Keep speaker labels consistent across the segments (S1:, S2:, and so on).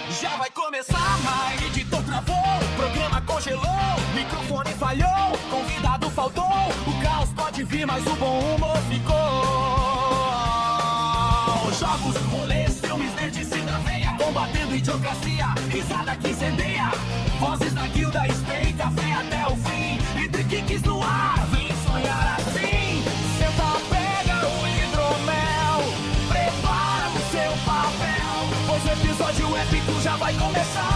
S1: Já vai começar, mas editor travou, programa congelou, microfone falhou, convidado faltou, o caos pode vir, mas o bom humor ficou. Jogos, rolês, filmes, nerdice na veia, combatendo idiocracia, risada que incendeia, vozes da guilda, spray, café até o fim, entre kicks no ar, vem sonhar assim, senta, pega o hidromel, prepara o seu papel, pois o episódio épico já vai começar.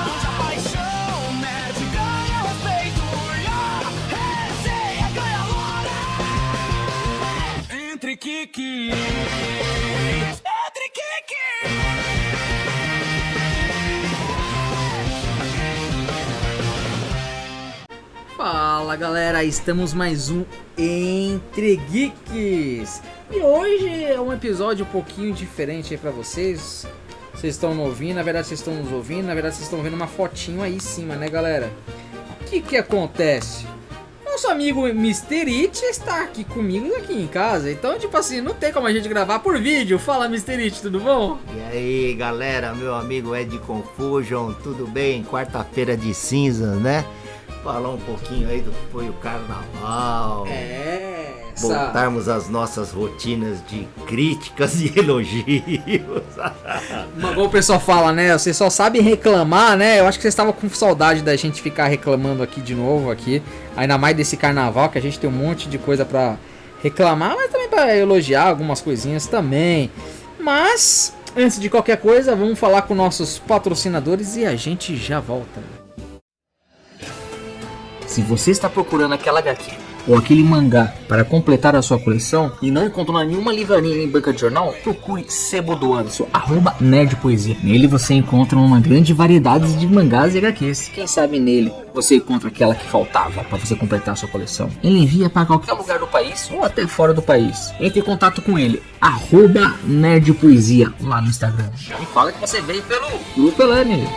S1: Onde a paixão nerd ganha respeito e a resenha ganha lore. Entre kicks, entre kicks.
S2: Fala galera, estamos mais um Entre Geeks. E hoje é um episódio um pouquinho diferente aí pra vocês. Vocês estão nos ouvindo, na verdade vocês estão nos ouvindo, na verdade vocês estão vendo uma fotinho aí em cima, né galera? O que acontece? Nosso amigo Mr. It está aqui comigo aqui em casa, então tipo assim, não tem como a gente gravar por vídeo. Fala Mr. It, tudo bom?
S3: E aí galera, meu amigo Ed Confusion, tudo bem? Quarta-feira de cinzas, né? Falar um pouquinho aí do que foi o carnaval. Voltarmos às nossas rotinas de críticas e elogios.
S2: Mas como o pessoal fala, né? Vocês só sabem reclamar, né? Eu acho que vocês estavam com saudade da gente ficar reclamando aqui de novo aqui. Ainda mais desse carnaval, que a gente tem um monte de coisa pra reclamar, mas também pra elogiar algumas coisinhas também. Mas, antes de qualquer coisa, vamos falar com nossos patrocinadores e a gente já volta. Se você está procurando aquela HQ ou aquele mangá para completar a sua coleção e não encontrou nenhuma livraria nem banca de jornal, procure Sebo do Anderson, @nerdpoesia. Nele você encontra uma grande variedade de mangás e HQs. Quem sabe nele você encontra aquela que faltava para você completar a sua coleção. Ele envia para qualquer lugar do país ou até fora do país. Entre em contato com ele, @nerdpoesia lá no Instagram. E fala que você veio pelo Grupo Elane.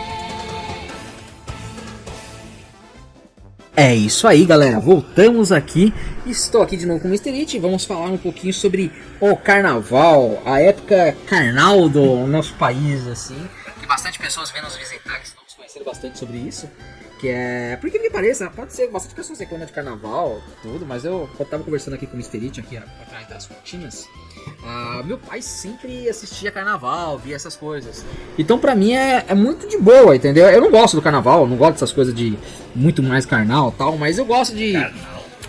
S2: É isso aí galera, voltamos aqui, estou aqui de novo com o Mr. It, vamos falar um pouquinho sobre o carnaval, a época carnal do nosso país, assim, que bastante pessoas vêm nos visitar, que estamos conhecendo bastante sobre isso, que é, por que pareça, pode ser, bastante pessoas reclamam de carnaval, tudo, mas eu tava conversando aqui com o Mr. It, aqui atrás das cortinas. Meu pai sempre assistia carnaval, via essas coisas. Então pra mim é muito de boa, entendeu? Eu não gosto do carnaval, não gosto dessas coisas de muito mais carnal e tal, mas eu gosto de...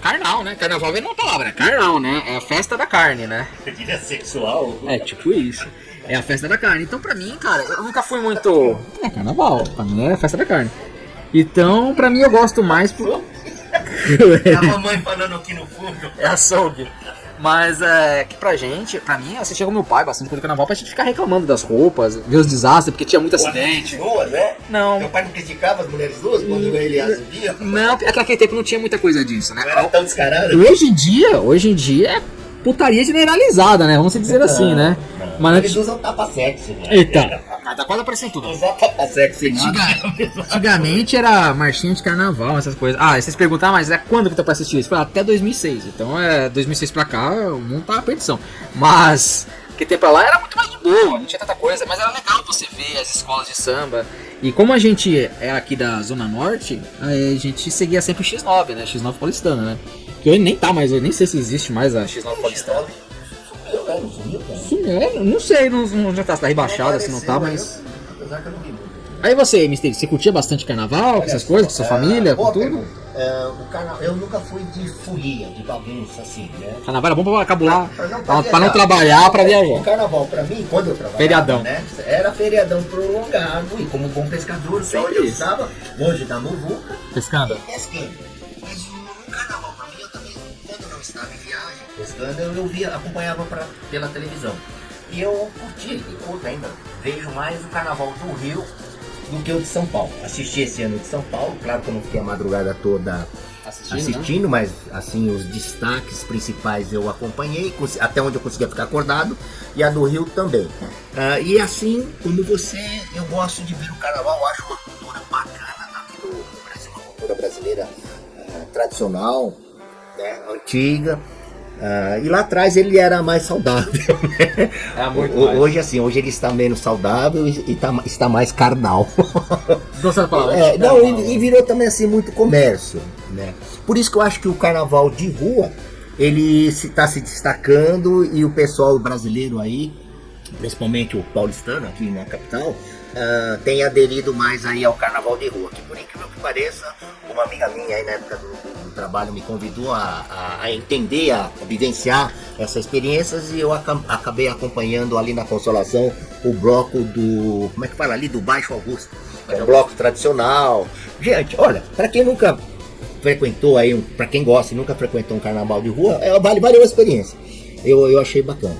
S2: Carnal, né? Carnaval vem numa palavra, é carnal, né? É a festa da carne, né?
S3: Eu diria sexual.
S2: É tipo isso. É a festa da carne. Então pra mim, cara, eu nunca fui muito... É carnaval, pra mim é a festa da carne. Então pra mim eu gosto mais...
S3: É a mamãe falando aqui no fundo.
S2: É açougue. Mas é que pra mim, assistia com meu pai bastante coisa do carnaval pra gente ficar reclamando das roupas, ver os desastres, porque tinha muito acidente.
S3: Nuas, né?
S2: Não.
S3: Meu pai não criticava as mulheres nuas quando ele as via?
S2: Não, é que naquele tempo não tinha muita coisa disso, né?
S3: Não era tão descarado.
S2: Hoje em dia é putaria generalizada, né? Vamos dizer assim, né?
S3: Mas eles usam tapa sexy, né?
S2: Eita, tá quase aparecendo tudo.
S3: Usar tapa sexy.
S2: Antigamente era marchinha de carnaval, essas coisas. Ah, vocês perguntaram, mas é quando que tá pra assistir isso? Foi até 2006. Então é 2006 pra cá, o mundo tá a perdição. Mas, que tempo pra lá era muito mais de boa, não tinha tanta coisa. Mas era legal você ver as escolas de samba. E como a gente é aqui da Zona Norte, a gente seguia sempre o X9, né? X9 paulistano, né? Que hoje nem tá mais, eu nem sei se existe mais a X9 paulistana. Sumiu, não sei, não já tá rebaixado, se não tá, mas... Aí você, Mr. Você curtia bastante carnaval, com essas coisas, com sua família, com tudo?
S3: O carnaval, eu nunca fui de folia, de bagunça, assim, né?
S2: Carnaval era bom pra cabular, pra não trabalhar, pra viajar.
S3: O carnaval, pra mim, quando eu trabalhava,
S2: feriadão.
S3: Né, era feriadão prolongado, e como bom pescador, sempre eu estava longe da muvuca,
S2: pescando.
S3: Pescando. Mas no carnaval, pra mim, eu também, quando não estava em viagem, pescando, eu via, acompanhava pela televisão. E eu curti, e curto ainda, vejo mais o carnaval do Rio do que o de São Paulo. Assisti esse ano de São Paulo, claro que eu não fiquei a madrugada toda assistindo, mas assim, os destaques principais eu acompanhei, até onde eu conseguia ficar acordado, e a do Rio também. E assim, como você, eu gosto de ver o carnaval, eu acho uma cultura bacana aqui no Brasil, uma cultura brasileira tradicional, né, antiga. E lá atrás ele era mais saudável, né? Hoje assim, hoje ele está menos saudável e está mais carnal.
S2: Gostou da palavra?
S3: E virou também assim muito comércio, né? Por isso que eu acho que o carnaval de rua, ele está se destacando e o pessoal brasileiro aí, principalmente o paulistano aqui na capital, tem aderido mais aí ao carnaval de rua, que por incrível que pareça, uma amiga minha aí na época do trabalho me convidou a entender, a vivenciar essas experiências, e eu acabei acompanhando ali na Consolação o bloco do, como é que fala ali, do Baixo Augusto, que é um bloco tradicional. Gente, olha, para quem nunca frequentou aí, para quem gosta e nunca frequentou um carnaval de rua, valeu a experiência, eu achei bacana.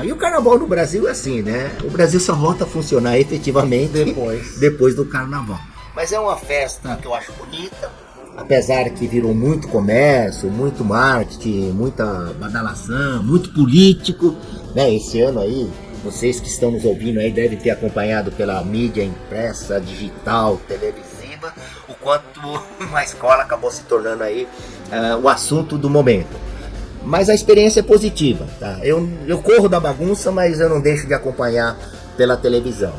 S3: E o carnaval no Brasil é assim, né? O Brasil só volta a funcionar efetivamente depois do carnaval. Mas é uma festa que eu acho bonita, apesar que virou muito comércio, muito marketing, muita badalação, muito político, né? Esse ano aí, vocês que estão nos ouvindo aí devem ter acompanhado pela mídia impressa, digital, televisiva, o quanto uma escola acabou se tornando aí o assunto do momento. Mas a experiência é positiva, tá? Eu corro da bagunça, mas eu não deixo de acompanhar pela televisão.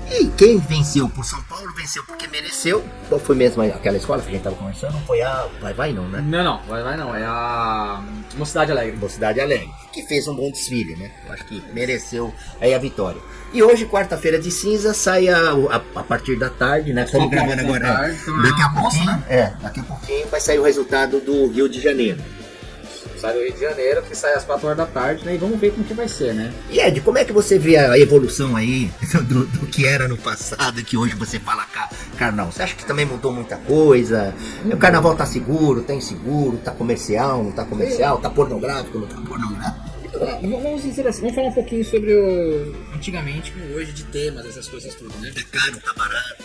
S3: E quem venceu por São Paulo, venceu porque mereceu. Qual foi mesmo aquela escola que a gente estava conversando? Não foi a Vai não, né?
S2: Não, Vai não. É a Mocidade Alegre.
S3: Mocidade Alegre, que fez um bom desfile, né? Eu acho que mereceu aí a vitória. E hoje, quarta-feira de cinza, sai a partir da tarde, né? Estamos gravando agora. Daqui a pouquinho, né? Daqui a pouquinho vai sair o resultado do Rio de Janeiro.
S2: Sai do Rio de Janeiro, que sai às 4 horas da tarde, né? E vamos ver como que vai ser, né?
S3: E Ed, como é que você vê a evolução aí do que era no passado e que hoje você fala carnaval? Você acha que também mudou muita coisa? O carnaval tá seguro, tá inseguro, tá comercial, não tá comercial, tá pornográfico, não tá pornográfico?
S2: Vamos dizer assim, vamos falar um pouquinho sobre o antigamente com hoje de temas, essas coisas tudo, né?
S3: Tá caro, tá barato.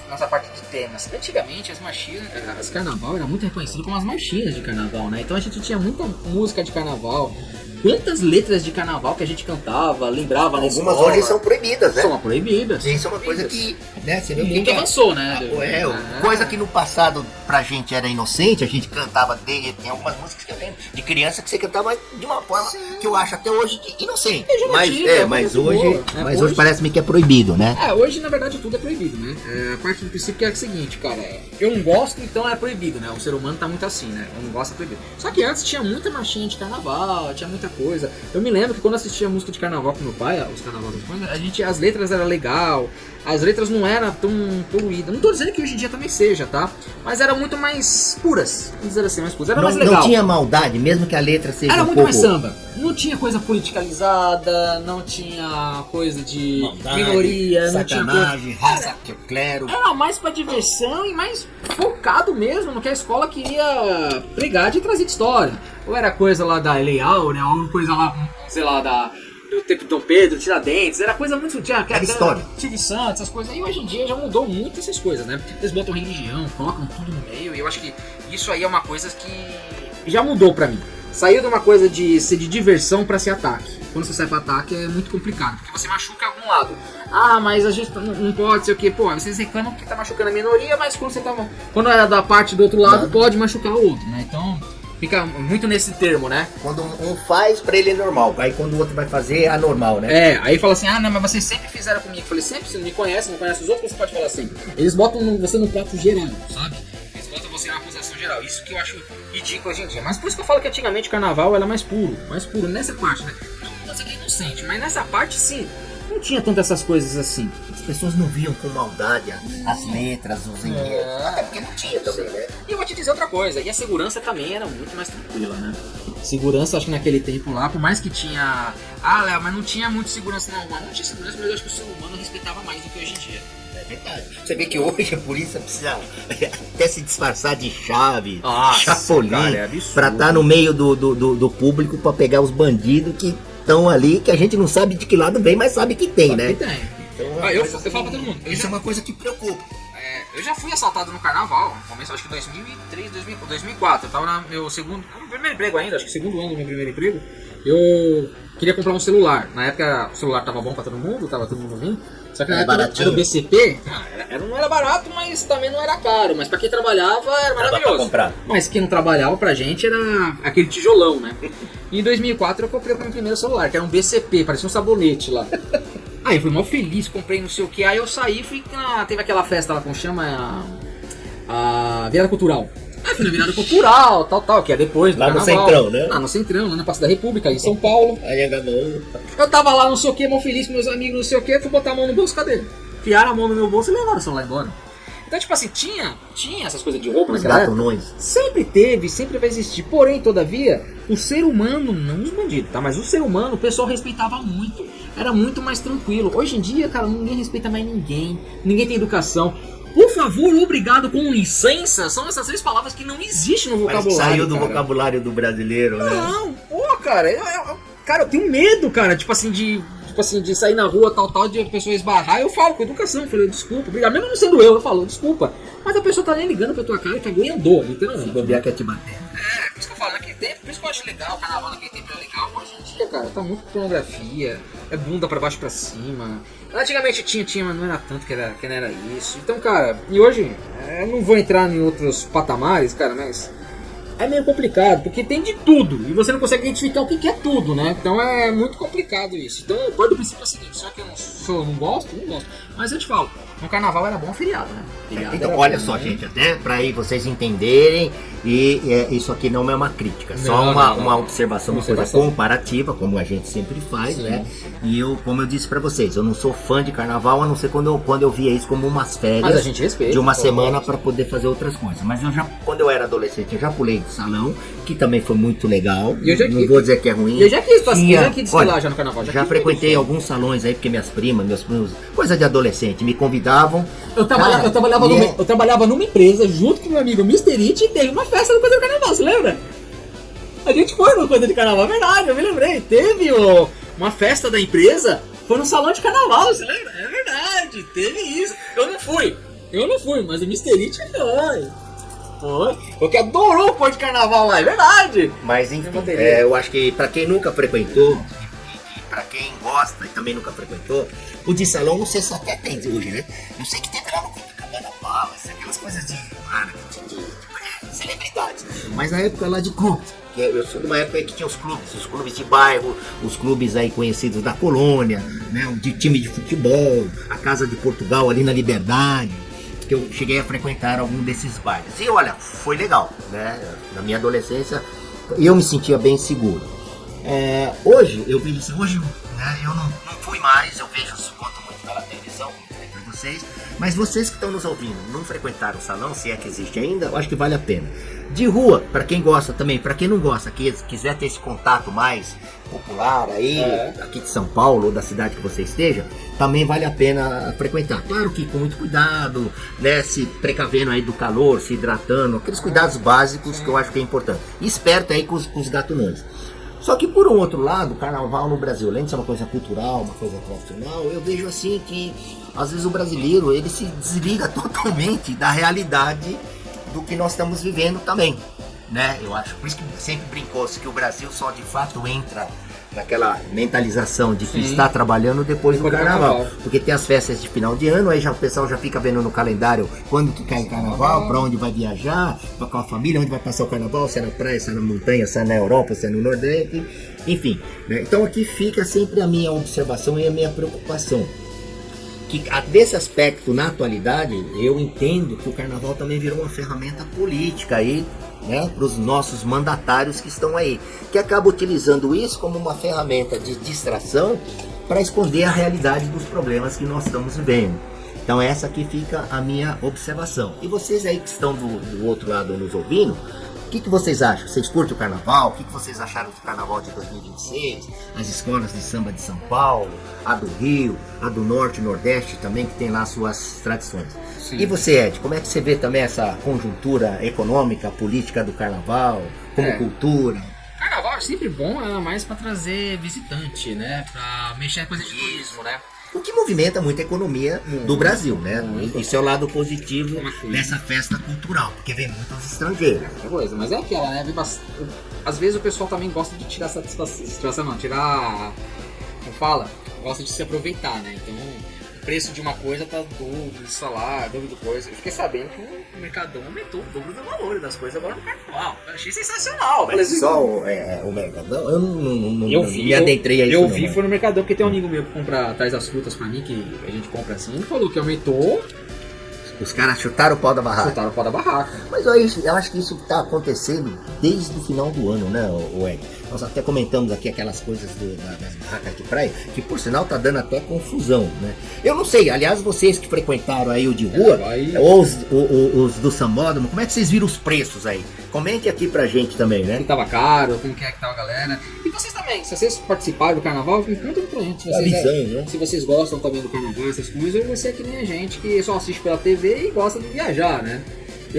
S2: Nessa parte de temas. Antigamente as marchinhas, as carnaval era muito reconhecido como as marchinhas de carnaval, né? Então a gente tinha muita música de carnaval. Quantas letras de carnaval que a gente cantava, lembrava na escola.
S3: Algumas hoje são proibidas, né?
S2: São proibidas.
S3: Isso é uma coisa que, né, você vê
S2: muito avançou, né?
S3: Coisa que no passado pra gente era inocente, a gente cantava tem algumas músicas que eu lembro de criança que você cantava de uma forma que eu acho até hoje inocente. Mas hoje parece-me que é proibido, né?
S2: Hoje na verdade tudo é proibido, né? A parte do princípio que é o seguinte, cara, eu não gosto, então é proibido, né? O ser humano tá muito assim, né? Eu não gosto, é proibido. Só que antes tinha muita marchinha de carnaval, tinha muita coisa. Eu me lembro que quando eu assistia música de carnaval com meu pai, os carnavais das coisas, as letras eram legal, as letras não eram tão poluídas. Não tô dizendo que hoje em dia também seja, tá? Mas eram muito mais puras, vamos dizer assim, mais puras. Era mais legal.
S3: Não tinha maldade, mesmo que a letra seja
S2: era muito mais samba. Não tinha coisa politicalizada, não tinha coisa de maldade, minoria,
S3: sacanagem, raça, clero.
S2: Era mais pra diversão e mais focado mesmo no que a escola queria pregar de trazer de história. Ou era coisa lá da Leal, né? Ou coisa lá, sei lá, do tempo de Dom Pedro, Tiradentes, era coisa muito...
S3: Era história.
S2: Tio Santos, essas coisas. E hoje em dia já mudou muito essas coisas, né? Eles botam religião, colocam tudo no meio, e eu acho que isso aí é uma coisa que já mudou pra mim. Saiu de uma coisa de ser de diversão pra ser ataque. Quando você sai pra ataque é muito complicado, porque você machuca algum lado. Mas a gente não pode, sei o que. Pô, vocês reclamam que tá machucando a minoria, mas quando é da parte do outro lado, pode machucar o outro, né? Então... fica muito nesse termo, né?
S3: Quando um faz, pra ele é normal. Aí quando o outro vai fazer, é anormal, né?
S2: Aí fala assim, não, mas vocês sempre fizeram comigo. Eu falei, sempre, você não me conhece, não conhece os outros, você pode falar assim. Eles botam você no prato geral, sabe? Eles botam você na acusação geral. Isso que eu acho ridículo hoje em dia. Mas por isso que eu falo que antigamente o carnaval era mais puro nessa parte, né? Não sei que é inocente, mas nessa parte sim. Não tinha tantas essas coisas assim.
S3: As pessoas não viam com maldade as letras, os enredos. Até porque não tinha também, né?
S2: E eu vou te dizer outra coisa. E a segurança também era muito mais tranquila, né? Segurança, acho que naquele tempo lá, por mais que tinha... Léo, mas não tinha muito segurança. Não tinha segurança, mas eu acho que o ser humano respeitava mais do que hoje em dia.
S3: É verdade. Você vê que hoje a polícia precisa até se disfarçar de chave, chapolim, pra estar no meio do público pra pegar os bandidos que estão ali, que a gente não sabe de que lado vem, mas sabe que tem, né?
S2: Que tem. Então, eu falo pra todo mundo.
S3: Isso é uma coisa que preocupa.
S2: Eu já fui assaltado no carnaval, no começo, acho que 2003, 2004. Eu tava no meu primeiro emprego ainda, acho que segundo ano do meu primeiro emprego. Eu queria comprar um celular. Na época o celular tava bom pra todo mundo, tava todo mundo vindo. Só que na época
S3: baratinho.
S2: era o BCP, não era barato, mas também não era caro. Mas pra quem trabalhava era maravilhoso.
S3: Pra comprar.
S2: Mas quem não trabalhava pra gente era aquele tijolão, né? E em 2004 eu comprei o meu primeiro celular, que era um BCP, parecia um sabonete lá. Aí eu fui mó feliz, comprei não sei o que. Aí eu saí, teve aquela festa lá, como chama? A virada cultural. Aí fui na virada cultural, tal, que é depois do
S3: Lá no
S2: carnaval.
S3: Centrão, né?
S2: Lá no Centrão, lá na Praça da República, em São Paulo.
S3: Aí enganou.
S2: Eu tava lá, não sei o que, mó feliz com meus amigos, não sei o que, fui botar a mão no bolso, cadê? Enfiaram a mão no meu bolso e levaram o celular embora. Então, tipo assim, tinha essas coisas de roupa
S3: Os
S2: naquela época.
S3: gatunões.
S2: Sempre teve, sempre vai existir. Porém, todavia, o ser humano, não os bandidos, tá? Mas o ser humano, o pessoal respeitava muito. Era muito mais tranquilo. Hoje em dia, cara, ninguém respeita mais ninguém. Ninguém tem educação. Por favor, obrigado, com licença, são essas 3 palavras que não existem no
S3: Mas
S2: vocabulário.
S3: saiu do
S2: cara.
S3: vocabulário do brasileiro, né?
S2: Não, pô, cara, cara, eu tenho medo, cara, tipo assim, de sair na rua, tal, de a pessoa esbarrar, eu falo com educação, eu falei, desculpa, obrigado, mesmo não sendo eu falo, desculpa, mas a pessoa tá nem ligando pra tua cara e tá ganhando, literalmente.
S3: Se bobear quer te bater.
S2: Por isso que eu falo, naquele tempo, por isso que eu acho legal, o carnaval naquele tempo é legal, hoje em dia, cara, tá muito pornografia, é bunda pra baixo pra cima. Antigamente tinha, mas não era tanto que não era isso. Então, cara, e hoje, eu não vou entrar em outros patamares, cara, mas é meio complicado, porque tem de tudo, e você não consegue identificar o que é tudo, né? Então é muito complicado isso. Então o do princípio é o seguinte, só que eu não gosto, mas eu te falo, no carnaval era bom feriado, né? Feriado
S3: Então,
S2: era
S3: olha
S2: bom,
S3: só,
S2: né?
S3: gente, até para aí vocês entenderem, isso aqui não é uma crítica, só uma observação, uma coisa comparativa, como a gente sempre faz,
S2: Sim.
S3: né? E como eu disse para vocês, eu não sou fã de carnaval, a não ser quando eu via isso como umas
S2: Mas a
S3: férias
S2: gente respeita,
S3: de uma
S2: pô.
S3: semana para poder fazer outras coisas. Mas quando eu era adolescente, eu já pulei de salão, que também foi muito legal.
S2: E eu já
S3: não
S2: quis.
S3: vou dizer que é ruim.
S2: Eu já quis
S3: Tinha-
S2: desfilar
S3: olha,
S2: já no carnaval.
S3: Já
S2: quis
S3: frequentei
S2: mesmo.
S3: alguns salões aí, porque meus primos, coisa de adolescente, me convidavam.
S2: Eu trabalhava numa empresa junto com meu amigo Mr. It e teve uma festa no Coisa do Carnaval, você lembra? A gente foi no Coisa de Carnaval, é verdade, eu me lembrei. Teve uma festa da empresa, foi no salão de carnaval, você lembra? É verdade, teve isso. Eu não fui, mas o Mr. It foi. Porque adorou o Coisa de Carnaval lá, é verdade.
S3: Mas enfim,
S2: bateria.
S3: eu acho que pra quem nunca frequentou, e pra quem gosta e também nunca frequentou, o de salão não sei se até tem hoje, né? Eu sei que teve lá no Copacabana Palace, aquelas coisas de marketing, de celebridades. Mas na época lá de clubes, que eu sou de uma época aí que tinha os clubes de bairro, os clubes aí conhecidos da colônia, né? De time de futebol, a Casa de Portugal ali na Liberdade, que eu cheguei a frequentar algum desses bailes. E olha, foi legal, né? Na minha adolescência, eu me sentia bem seguro. Hoje, eu vejo assim, né, eu não fui mais, eu vejo isso quanto muito pela televisão, como falei pra vocês, mas vocês que estão nos ouvindo, não frequentaram o salão, se é que existe ainda, eu acho que vale a pena. De rua, pra quem gosta também, pra quem não gosta, quiser ter esse contato mais popular aí, aqui de São Paulo ou da cidade que você esteja, também vale a pena frequentar. Claro que com muito cuidado, né, se precavendo aí do calor, se hidratando, aqueles cuidados básicos que eu acho que é importante. E esperto aí com os gatunões. Só que por um outro lado, o carnaval no Brasil, além de ser uma coisa cultural, uma coisa tradicional, eu vejo assim que às vezes o brasileiro ele se desliga totalmente da realidade do que nós estamos vivendo também, né? Eu acho, por isso que sempre brincou-se que o Brasil só de fato entra naquela mentalização de que está trabalhando depois do carnaval. Porque tem as festas de final de ano, aí já, o pessoal já fica vendo no calendário quando que cai o carnaval, para onde vai viajar, com a família, onde vai passar o carnaval, se é na praia, se é na montanha, se é na Europa, se é no Nordeste, enfim. Né? Então aqui fica sempre a minha observação e a minha preocupação. Que desse aspecto, na atualidade, eu entendo que o carnaval também virou uma ferramenta política aí, né, para os nossos mandatários que estão aí, que acabam utilizando isso como uma ferramenta de distração para esconder a realidade dos problemas que nós estamos vivendo. Então essa aqui fica a minha observação. E vocês aí que estão do outro lado nos ouvindo, o que vocês acham? Vocês curtem o carnaval? O que vocês acharam do carnaval de 2026? As escolas de samba de São Paulo, a do Rio, a do Norte e Nordeste também, que tem lá suas tradições. Sim. E você, Ed, como é que você vê também essa conjuntura econômica, política do carnaval, como cultura?
S2: Carnaval acho sempre bom, ela mais pra trazer visitante, né? Pra mexer em coisa de turismo, né?
S3: O que movimenta muito a economia do Brasil, né?
S2: Muito.
S3: Isso é o lado positivo dessa festa cultural, porque vem muitos estrangeiros.
S2: É coisa, mas é aquela, né? Às vezes o pessoal também gosta de tirar satisfação, não, tirar. Como fala? Gosta de se aproveitar, né? Então, o preço de uma coisa tá dobro, sei lá, dobro de coisa. Eu fiquei sabendo que o Mercadão aumentou o dobro do valor das coisas agora no carnaval. Eu achei sensacional.
S3: Mas só o Mercadão? Eu não me adentrei a isso.
S2: Eu vi, foi no Mercadão, porque tem um amigo meu que traz as frutas pra mim, que a gente compra assim, ele falou que aumentou.
S3: Os caras chutaram o pau da barraca.
S2: Chutaram o pau da barraca.
S3: Mas eu acho que isso tá acontecendo desde o final do ano, né, o Ed? Nós até comentamos aqui aquelas coisas das barracas de praia, que por sinal tá dando até confusão, né? Eu não sei, aliás, vocês que frequentaram aí o de rua, ou os do Sambódromo, como é que vocês viram os preços aí? Comente aqui pra gente também, né?
S2: Se tava caro, como que tava a galera. E vocês também, se vocês participaram do carnaval, conta pra gente.
S3: Né?
S2: Se vocês gostam também do carnaval, essas coisas, ou você é que nem a gente, que só assiste pela TV e gosta de viajar, né?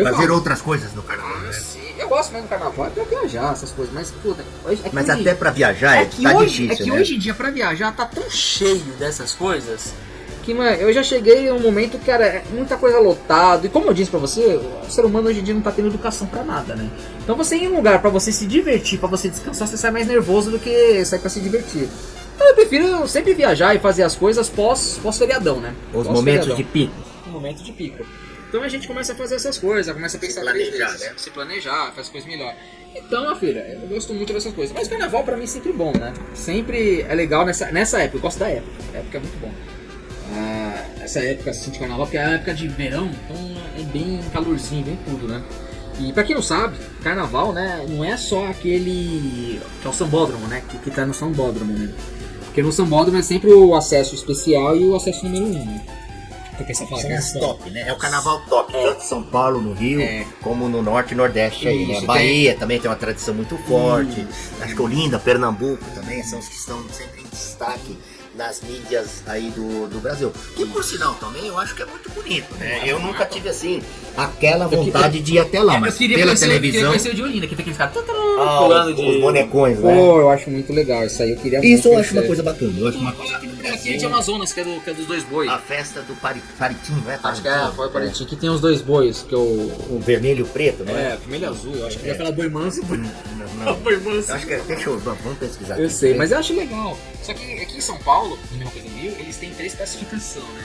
S3: Fazer outras coisas no carnaval, né?
S2: Sim. Eu gosto mesmo do carnaval, é pra viajar, essas coisas, mas puta...
S3: Mas hoje, até pra viajar tá
S2: hoje,
S3: difícil,
S2: né?
S3: Hoje
S2: em dia pra viajar tá tão cheio dessas coisas que, mano, eu já cheguei em um momento, cara, é muita coisa lotada. E como eu disse pra você, o ser humano hoje em dia não tá tendo educação pra nada, né? Então você ir em um lugar pra você se divertir, pra você descansar, você sai mais nervoso do que sair pra se divertir. Então eu prefiro sempre viajar e fazer as coisas pós-feriadão, né?
S3: Os momentos de pico.
S2: Momento de pico. Então a gente começa a fazer essas coisas, começa a pensar
S3: planejar, né?
S2: Se planejar, faz coisas melhor. Então, minha filha, eu gosto muito dessas coisas. Mas o carnaval pra mim é sempre bom, né? Sempre é legal nessa época, eu gosto da época. A época é muito bom. Essa época assim, de carnaval, porque é a época de verão, então é bem calorzinho, bem tudo, né? E pra quem não sabe, carnaval, né, não é só aquele que é o sambódromo, né? Que tá no sambódromo, né? Porque no sambódromo é sempre o acesso especial e o acesso número 1, né?
S3: São os top, né? É o carnaval top, tanto em São Paulo, no Rio, como no Norte e Nordeste aí, né? Bahia também tem uma tradição muito forte. Acho que Olinda, Pernambuco também são os que estão sempre em destaque nas mídias aí do Brasil. Que por sinal também eu acho que é muito bonito, né? Eu nunca tive assim aquela vontade de ir até lá, mas pela televisão. Eu queria
S2: conhecer o de Olinda, que tem aqueles caras pulando
S3: os bonecões, né?
S2: Pô, eu acho muito legal isso aí. Eu queria
S3: isso eu acho uma coisa bacana. Eu acho uma coisa aqui no Brasil.
S2: Aqui é de Amazonas, que é dos dois bois.
S3: A festa do Paritim, não é?
S2: Acho que foi o Paritim, que tem os dois bois, que é o
S3: vermelho e o preto, não é?
S2: Vermelho e azul. Eu acho que ia falar boi manso.
S3: Não.
S2: Boi manso.
S3: Acho que deixa eu vamos pesquisar.
S2: Eu sei, mas eu acho legal. Só que aqui em São Paulo, na mesma coisa do Rio, eles têm 3 classificações, né?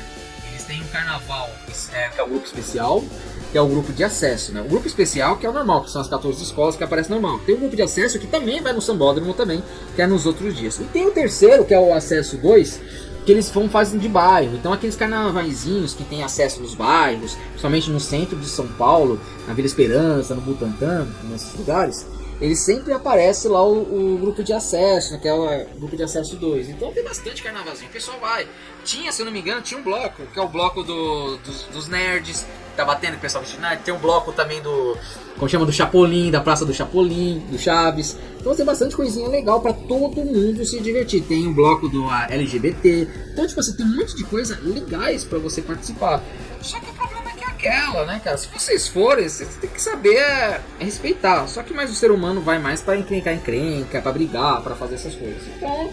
S2: Eles têm um carnaval, que é o grupo especial, que é o grupo de acesso, né? O grupo especial, que é o normal, que são as 14 escolas que aparecem normal. Tem o grupo de acesso, que também vai no Sambódromo também, que é nos outros dias. E tem o terceiro, que é o acesso 2, que eles fazem de bairro. Então aqueles carnavaizinhos que tem acesso nos bairros, principalmente no centro de São Paulo, na Vila Esperança, no Butantã, nesses lugares, eles sempre aparece lá o grupo de acesso, né, que é o grupo de acesso 2. Então tem bastante carnavalzinho, o pessoal vai. Tinha, se eu não me engano, tinha um bloco, que é o bloco dos nerds, tá batendo o pessoal vestido nerd. Tem um bloco também como chama, do Chapolin, da Praça do Chapolin, do Chaves. Então tem bastante coisinha legal pra todo mundo se divertir. Tem um bloco do LGBT. Então, tipo assim, tem um monte de coisa legais pra você participar. Só que o problema é que é aquela, né, cara? Se vocês forem, vocês têm que saber respeitar. Só que mais o ser humano vai mais pra encrencar encrenca, pra brigar, pra fazer essas coisas. Então,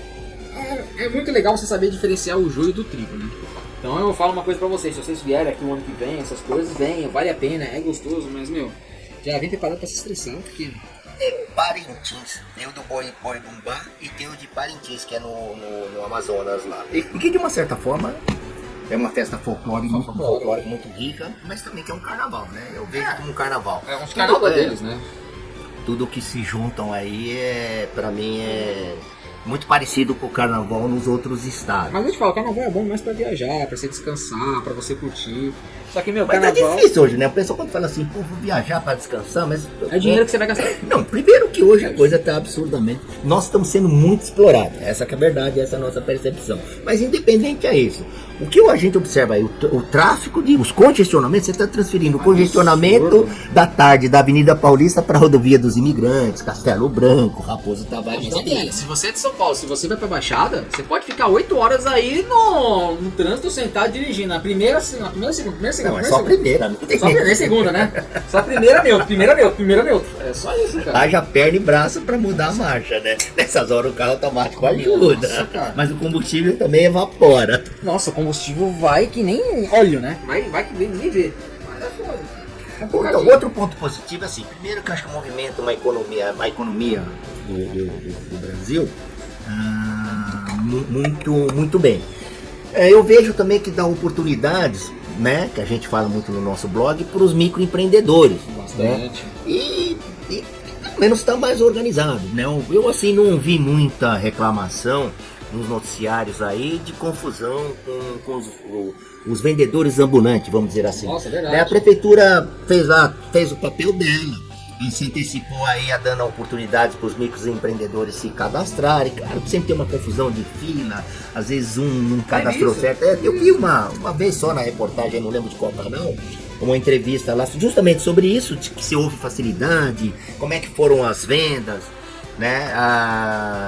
S2: é muito legal você saber diferenciar o joio do trigo, né? Então eu falo uma coisa pra vocês, se vocês vierem aqui o ano que vem, essas coisas, venham, vale a pena, é gostoso, mas, meu, já vem preparado pra se estressar, porque...
S3: Tem o Parintins, tem o do Boi Bumbá e tem o de Parintins, que é no Amazonas lá. E que de uma certa forma é uma festa folclórica muito rica, mas também que é um carnaval, né? Eu vejo como um carnaval.
S2: É um carnaval deles, né?
S3: Tudo que se juntam aí, pra mim, é muito parecido com o carnaval nos outros estados.
S2: Mas eu te falo, o carnaval é bom mais pra viajar, pra você descansar, pra você curtir. Só que, meu,
S3: mas
S2: carnaval...
S3: tá difícil hoje, né? O pessoal quando fala assim, pô, vou viajar pra descansar, mas...
S2: É dinheiro que você vai gastar.
S3: Não, primeiro que hoje a coisa tá absurdamente... Nós estamos sendo muito explorados, essa que é a verdade, essa é a nossa percepção. Mas independente a isso, O que a gente observa aí, o tráfego, os congestionamentos, você está transferindo o congestionamento da tarde da Avenida Paulista para a Rodovia dos Imigrantes, Castelo Branco, Raposo Tavares.
S2: Se você é de São Paulo, se você vai pra Baixada, você pode ficar 8 horas aí no trânsito sentado dirigindo. Na primeira, segunda.
S3: Não, é só a primeira, não tem
S2: Só a primeira, segunda, né? Só a primeira neutro. É só isso, cara.
S3: Haja perna e braço para mudar a marcha, né? Nessas horas o carro automático ajuda.
S2: Nossa, cara.
S3: Mas o combustível também evapora.
S2: Nossa, o combustível vai que nem óleo, né? Vai que ninguém vê. Mas é foda.
S3: Então, outro ponto positivo, assim, primeiro que eu acho que o movimento, uma economia do Brasil, muito bem. Eu vejo também que dá oportunidades, né, que a gente fala muito no nosso blog, para os microempreendedores.
S2: Bastante.
S3: Né? E pelo menos está mais organizado, né? Eu assim não vi muita reclamação nos noticiários aí de confusão com os vendedores ambulantes, vamos dizer assim.
S2: Nossa, verdade.
S3: A prefeitura fez o papel dela e se antecipou aí a dando oportunidades para os microempreendedores se cadastrarem. Claro que sempre tem uma confusão de fila, às vezes um não cadastrou certo. Eu vi uma vez só na reportagem, não lembro de qual canal, uma entrevista lá justamente sobre isso, de que se houve facilidade, como é que foram as vendas, né?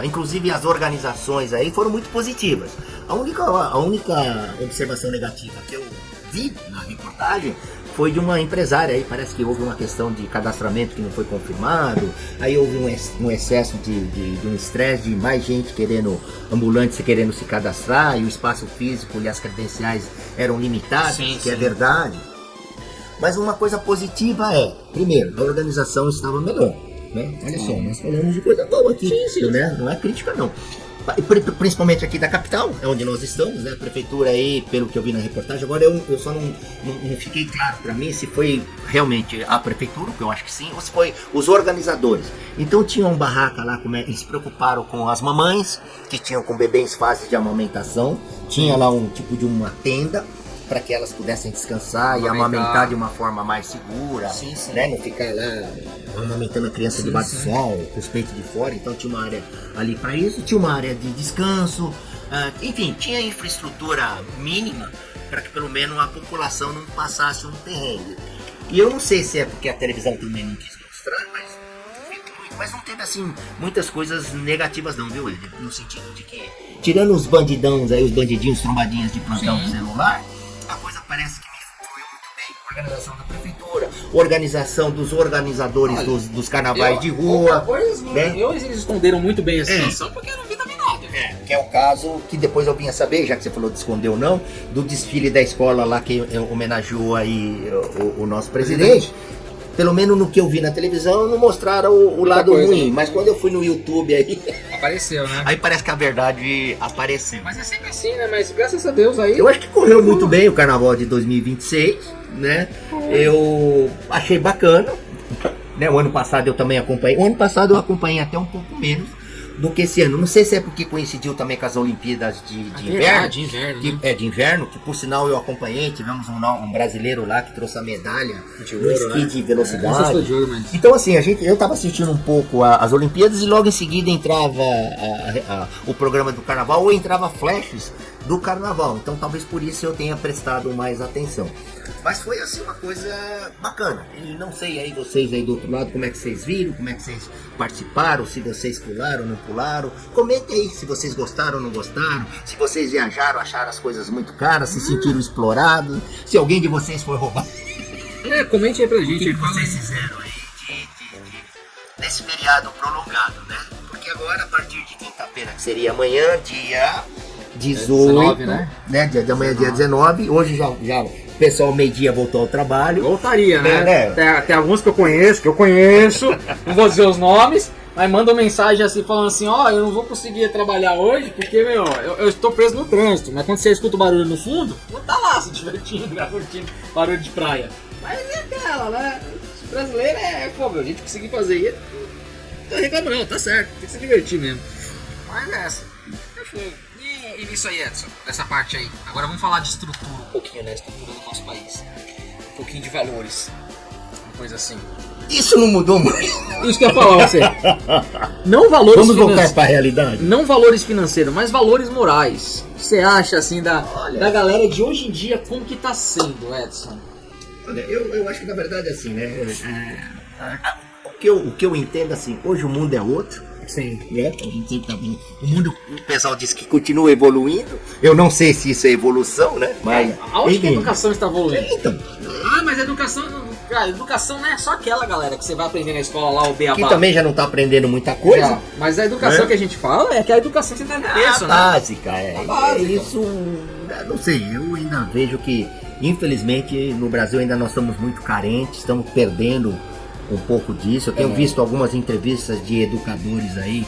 S3: Inclusive as organizações aí foram muito positivas. A única observação negativa que eu vi na reportagem foi de uma empresária aí, parece que houve uma questão de cadastramento que não foi confirmado, aí houve um excesso de um estresse de mais gente ambulantes querendo se cadastrar, e o espaço físico e as credenciais eram limitados, que é verdade. Mas uma coisa positiva primeiro, a organização estava melhor, né? Olha só, nós falamos de coisa boa aqui, né? Não é crítica não. Principalmente aqui da capital, é onde nós estamos, né? A prefeitura aí, pelo que eu vi na reportagem, agora eu só não fiquei claro para mim se foi realmente a prefeitura, que eu acho que sim, ou se foi os organizadores. Então tinha um barraca lá, eles se preocuparam com as mamães, que tinham com bebês em fase de amamentação, tinha lá um tipo de uma tenda, para que elas pudessem descansar e amamentar de uma forma mais segura, né? Não ficar lá amamentando a criança debaixo do sol, com os peitos de fora. Então tinha uma área ali para isso, tinha uma área de descanso, enfim, tinha infraestrutura mínima para que pelo menos a população não passasse um terreno. E eu não sei se é porque a televisão também não quis mostrar, mas não teve assim muitas coisas negativas não, viu, Eder? No sentido de que, tirando os bandidões aí, os bandidinhos trombadinhas de plantão do celular, a coisa parece que me fluiu muito bem. Organização da prefeitura, organização dos organizadores dos carnavais de rua.
S2: Eles esconderam muito bem a situação porque eu não vi também nada.
S3: Que é o caso que depois eu vim a saber, já que você falou de esconder ou não, do desfile da escola lá que homenageou aí o nosso presidente. Pelo menos no que eu vi na televisão, não mostraram o lado ruim. Mas quando eu fui no YouTube aí...
S2: Apareceu, né?
S3: Aí parece que a verdade apareceu.
S2: Mas é sempre assim, né? Mas graças a Deus aí...
S3: Eu acho que correu muito bem o carnaval de 2026, né? Eu achei bacana, né? O ano passado eu também acompanhei. O ano passado eu acompanhei até um pouco menos do que esse ano. Não sei se é porque coincidiu também com as Olimpíadas de inverno.
S2: De inverno,
S3: que,
S2: né?
S3: de inverno, que por sinal eu acompanhei. Tivemos um brasileiro lá que trouxe a medalha
S2: de
S3: no esqui, né? De velocidade.
S2: De ouro, mas...
S3: Então assim, eu estava assistindo um pouco as Olimpíadas e logo em seguida entrava o programa do carnaval ou entrava flashes do carnaval. Então talvez por isso eu tenha prestado mais atenção. Mas foi assim uma coisa bacana. E não sei aí vocês aí do outro lado como é que vocês viram, como é que vocês participaram, se vocês pularam ou não pularam. Comentem aí se vocês gostaram ou não gostaram, se vocês viajaram, acharam as coisas muito caras, se sentiram explorados, se alguém de vocês foi roubado.
S2: Comente aí pra gente.
S3: O que vocês fizeram aí nesse feriado prolongado, né? Porque agora, a partir de quinta-feira, que seria amanhã, dia 18,
S2: 19, né?
S3: Dia de amanhã, dia 19, hoje já o pessoal meio-dia voltou ao trabalho.
S2: Voltaria, né? Tem alguns que eu conheço, não vou dizer os nomes, mas mandam mensagem assim, falando assim, eu não vou conseguir trabalhar hoje, porque, eu estou preso no trânsito, mas quando você escuta o barulho no fundo, não tá lá se divertindo, curtindo barulho de praia. Mas é aquela, né? O brasileiro a gente conseguir fazer isso, não tô reclamando não, tá certo, tem que se divertir mesmo. Mas essa, E nisso aí, Edson, dessa parte aí. Agora vamos falar de estrutura um pouquinho, né? Estrutura do nosso país. Um pouquinho de valores. Uma coisa assim.
S3: Isso não mudou muito.
S2: Isso que eu ia falar você. Não valores
S3: Vamos voltar
S2: financeiros.
S3: para a realidade.
S2: Não valores financeiros, mas valores morais. O que você acha assim da galera de hoje em dia, como que tá sendo, Edson?
S3: Olha, eu acho que na verdade é assim, né? O que eu entendo assim, hoje o mundo é outro.
S2: Sim.
S3: Né? A gente sempre tá vendo. O mundo, o pessoal diz que continua evoluindo. Eu não sei se isso é evolução, né? Mas.
S2: Aonde que a educação está evoluindo?
S3: Então,
S2: Mas a educação. Cara, educação não é só aquela galera que você vai aprender na escola lá, o beabá.
S3: que também já não tá aprendendo muita coisa.
S2: Já. Mas a educação
S3: Né?
S2: que a gente fala é aquela educação que você deve ter,
S3: A
S2: isso, né?
S3: básica, é.
S2: A básica.
S3: Isso, eu não sei, eu ainda vejo que, infelizmente, no Brasil ainda nós estamos muito carentes, estamos perdendo um pouco disso. Eu tenho visto algumas entrevistas de educadores aí,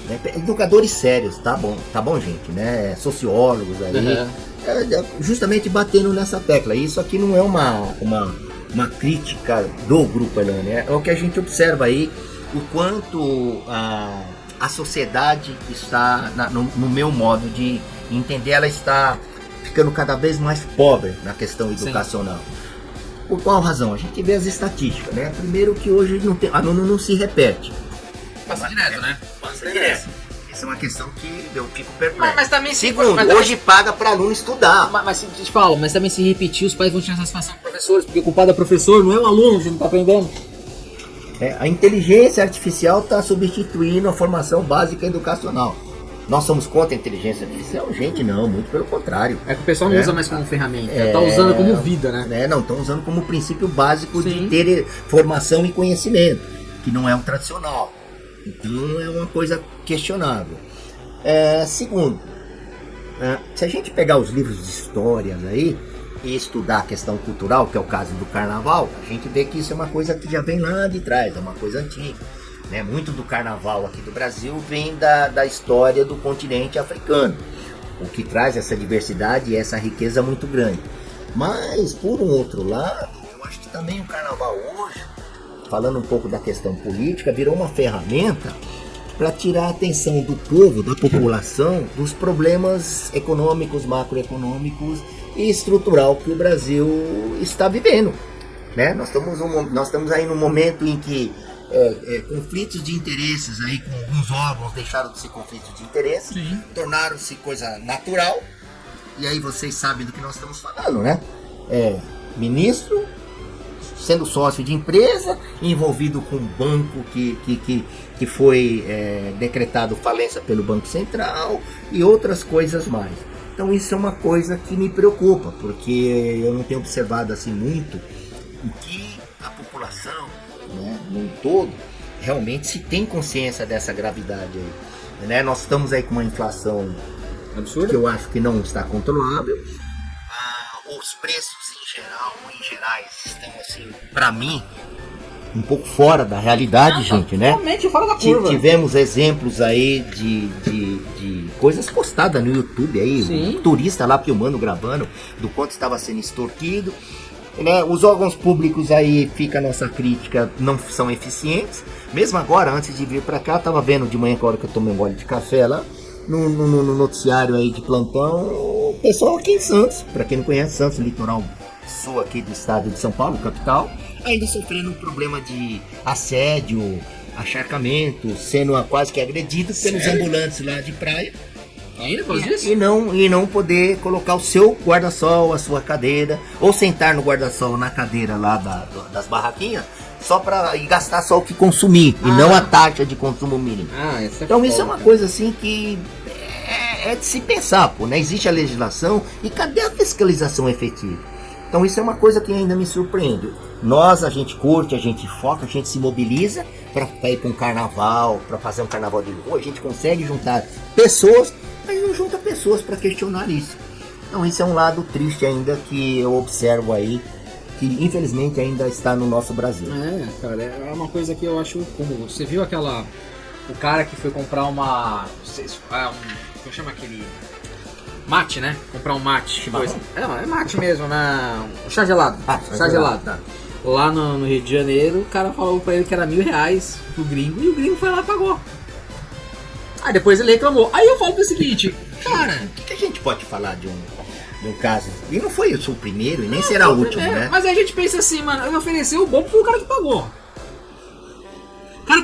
S3: né? Educadores sérios, tá bom, gente, né? Sociólogos aí, justamente batendo nessa tecla. Isso aqui não é uma crítica do Grupo Elane, é o que a gente observa aí, o quanto a sociedade está, no meu modo de entender, ela está ficando cada vez mais pobre na questão educacional. Por qual razão? A gente vê as estatísticas, né? Primeiro que hoje aluno não se repete.
S2: Passa direto, né?
S3: Passa direto. Essa é uma questão que eu fico perplexo.
S2: Mas também
S3: Segundo, hoje paga para aluno estudar.
S2: Mas te falo, mas também se repetir, os pais vão tirar satisfação com professores, porque o culpado é professor, não é um aluno que não tá aprendendo.
S3: A inteligência artificial está substituindo a formação básica educacional. Nós somos contra a inteligência artificial? Gente, não, muito pelo contrário.
S2: É que o pessoal não usa mais como ferramenta, tá usando como vida, né?
S3: Não, estão usando como princípio básico
S2: Sim.
S3: de ter formação e conhecimento, que não é o tradicional. Então é uma coisa questionável. Segundo, se a gente pegar os livros de histórias aí e estudar a questão cultural, que é o caso do carnaval, a gente vê que isso é uma coisa que já vem lá de trás, é uma coisa antiga. Né? Muito do carnaval aqui do Brasil vem da história do continente africano, o que traz essa diversidade e essa riqueza muito grande. Mas, por um outro lado, eu acho que também o carnaval hoje, falando um pouco da questão política, virou uma ferramenta para tirar a atenção do povo, da população, dos problemas econômicos, macroeconômicos e estrutural que o Brasil está vivendo. Né? Nós estamos aí num momento em que conflitos de interesses aí com alguns órgãos deixaram de ser conflitos de interesse, tornaram-se coisa natural, e aí vocês sabem do que nós estamos falando, né? Ministro sendo sócio de empresa, envolvido com um banco que foi decretado falência pelo Banco Central e outras coisas mais. Então isso é uma coisa que me preocupa, porque eu não tenho observado assim muito o que a população, né, no todo, realmente se tem consciência dessa gravidade aí. Né? Nós estamos aí com uma inflação absurda, que eu acho que não está controlável. Os preços em gerais estão assim, para mim, um pouco fora da realidade, gente, né?
S2: Totalmente fora da curva.
S3: Tivemos exemplos aí de coisas postadas no YouTube aí, um turista lá filmando, gravando, do quanto estava sendo extorquido. Né? Os órgãos públicos aí, fica a nossa crítica, não são eficientes. Mesmo agora, antes de vir para cá, eu tava vendo de manhã, agora que eu tomei um gole de café lá, no noticiário aí de plantão, o pessoal aqui em Santos, para quem não conhece Santos, litoral sul aqui do estado de São Paulo, capital, ainda sofrendo um problema de assédio, acharcamento, sendo quase que agredido pelos ambulantes lá de praia.
S2: Ainda por isso?
S3: E não poder colocar o seu guarda-sol, a sua cadeira, ou sentar no guarda-sol na cadeira lá das barraquinhas, só para gastar só o que consumir, e não a taxa de consumo mínimo. Então isso é uma coisa assim que é de se pensar, pô, né? Existe a legislação, e cadê a fiscalização efetiva? Então isso é uma coisa que ainda me surpreende. A gente curte, a gente foca, a gente se mobiliza para ir para um carnaval, para fazer um carnaval de rua, a gente consegue juntar pessoas, mas não junta pessoas para questionar isso. Então isso é um lado triste ainda que eu observo aí, que infelizmente ainda está no nosso Brasil.
S2: Cara, é uma coisa que eu acho comum. Você viu o cara que foi comprar como chama aquele... Mate, né? Comprar um mate. É mate mesmo, né? Um chá gelado. Chá gelado.
S3: Tá.
S2: Lá no Rio de Janeiro, o cara falou pra ele que era R$1.000 pro gringo, e o gringo foi lá e pagou. Aí depois ele reclamou. Aí eu falo pro seguinte, cara...
S3: O que a gente pode falar de um caso? E não foi o primeiro, e nem será o último, né?
S2: Mas aí a gente pensa assim, mano, ele ofereceu o bom, foi o cara que pagou.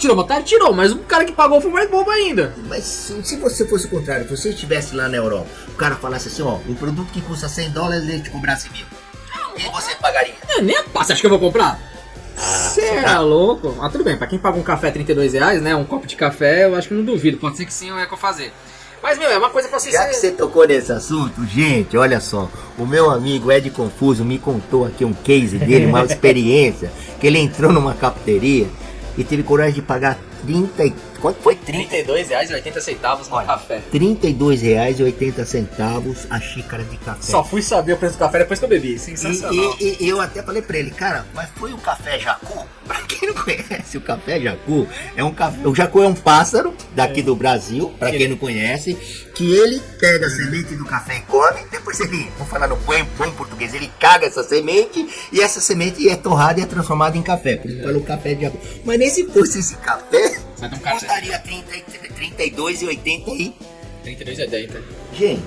S2: tirou uma otário? Tirou, mas o cara que pagou foi mais bobo ainda.
S3: Mas se você fosse o contrário, se você estivesse lá na Europa, o cara falasse assim, ó, um produto que custa $100, ele te cobrasse 1.000. E você pagaria?
S2: Nem a pá, você acha que eu vou comprar? Você é louco? Ah, tudo bem, pra quem paga um café R$32, né, um copo de café, eu acho que não duvido, pode ser que sim, eu ia fazer. Mas, meu, é uma coisa pra você...
S3: Já que você tocou nesse assunto, gente, olha só, o meu amigo Ed Confuso me contou aqui um case dele, uma experiência, que ele entrou numa cafeteria e teve coragem de pagar 30 e... Quanto foi?
S2: R$32,80 no café.
S3: R$32,80 a xícara de café.
S2: Só fui saber o preço do café depois que eu bebi, sensacional.
S3: E eu até falei pra ele, cara, mas foi o café Jacu? Pra quem não conhece, o café Jacu é um café. O Jacu é um pássaro daqui do Brasil, pra quem não conhece, que ele pega a semente do café e come, depois ele, vou falar no bom português, ele caga essa semente e essa semente é torrada e é transformada em café. Por isso fala o café de Jacu. Mas nem se fosse esse café, custaria R$32,80 aí.
S2: R$32,80.
S3: Gente.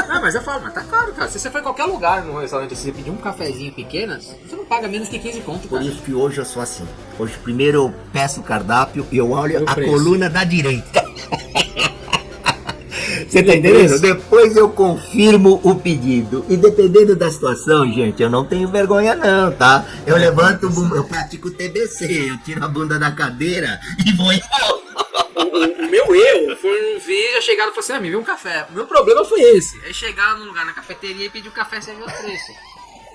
S2: Não, mas eu falo, mas tá caro, cara. Se você for em qualquer lugar no restaurante e você pedir um cafezinho pequeno, você não paga menos que 15 conto,
S3: Por
S2: cara.
S3: isso que hoje eu sou assim. Hoje primeiro eu peço o cardápio e eu olho
S2: O
S3: a
S2: preço.
S3: coluna da direita. Você tá entendendo? Depois eu confirmo o pedido. E dependendo da situação, gente, eu não tenho vergonha não, tá? Eu levanto o bumbum, eu pratico TBC, eu tiro a bunda da cadeira e vou embora.
S2: O meu erro foi não ver, já chegaram e falaram assim, me vê um café. O meu problema foi esse. É chegar num lugar na cafeteria e pedir um café sem ver o preço.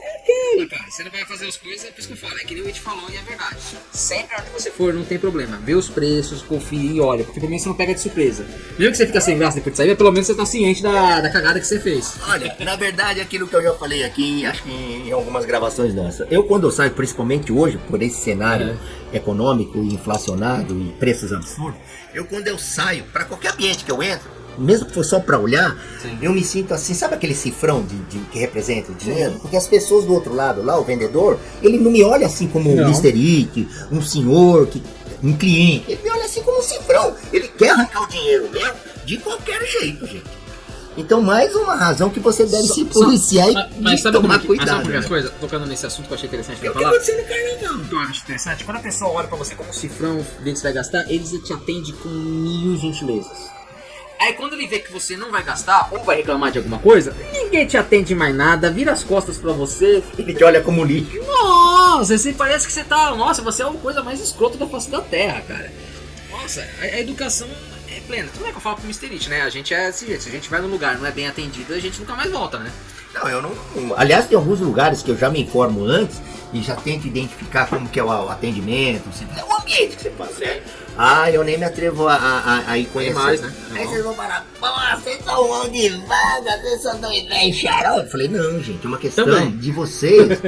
S2: É aquilo, cara. Você não vai fazer as coisas, é por isso que eu falo. É que nem o It falou e é verdade. Sempre onde você for, não tem problema. Vê os preços, confia e olha. Porque pelo menos você não pega de surpresa. Mesmo que você fica sem graça depois de sair, pelo menos você tá ciente da cagada que você fez.
S3: Olha, na verdade, aquilo que eu já falei aqui, acho que em algumas gravações nossas. Eu, quando eu saio, principalmente hoje, por esse cenário econômico, inflacionado e preços absurdos, quando eu saio, para qualquer ambiente que eu entro, mesmo que for só para olhar, eu me sinto assim, sabe aquele cifrão que representa o dinheiro? Porque as pessoas do outro lado, lá, o vendedor, ele não me olha assim como um Mr. It, um senhor, um cliente. Ele me olha assim como um cifrão. Ele quer arrancar o dinheiro meu de qualquer jeito, gente. Então, mais uma razão que você deve se policiar e
S2: sabe
S3: tomar
S2: como
S3: cuidado.
S2: Sabe as
S3: né?
S2: coisas? Tocando nesse assunto que eu achei interessante
S3: É o
S2: pra
S3: que
S2: falar.
S3: aconteceu no carnaval.
S2: O que eu acho interessante, quando a pessoa olha pra você como um cifrão, vê que você vai gastar, eles te atendem com 1000 gentilezas. Aí quando ele vê que você não vai gastar ou vai reclamar de alguma coisa, ninguém te atende mais nada, vira as costas pra você.
S3: Ele te olha como lixo.
S2: Nossa, você parece que você tá... Nossa, você é a coisa mais escrota da face da terra, cara. Nossa, a educação é plena. Tudo é que eu falo pro Mr. It, né? A gente é desse jeito. Se a gente vai num lugar e não é bem atendido, a gente nunca mais volta, né?
S3: Não, eu não... Aliás, tem alguns lugares que eu já me informo antes e já tento identificar como que é o atendimento, o ambiente que você passa, né? Ah, eu nem me atrevo a ir conhecer.
S2: Mais, né?
S3: Aí vocês vão parar, pô, vocês são mão de vaga, vocês são dois velhos xarope. Eu falei, não, gente, é uma questão
S2: Também.
S3: de vocês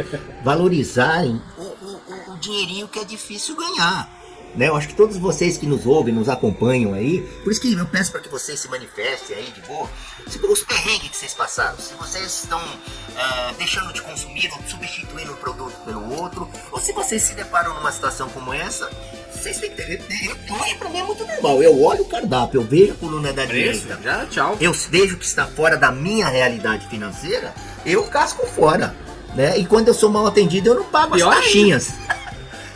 S3: valorizarem o dinheirinho que é difícil ganhar. Né? Eu acho que todos vocês que nos ouvem, nos acompanham aí, por isso que eu peço para que vocês se manifestem aí de boa, os perrengues que vocês passaram, se vocês estão deixando de consumir ou substituindo um produto pelo outro, ou se vocês se deparam numa situação como essa, vocês têm que ter. Para mim é muito normal. Eu olho o cardápio, eu vejo a coluna da direita,
S2: Já, tchau.
S3: eu vejo que está fora da minha realidade financeira, eu casco fora. Né? E quando eu sou mal atendido, eu não pago
S2: Pior
S3: as taxinhas.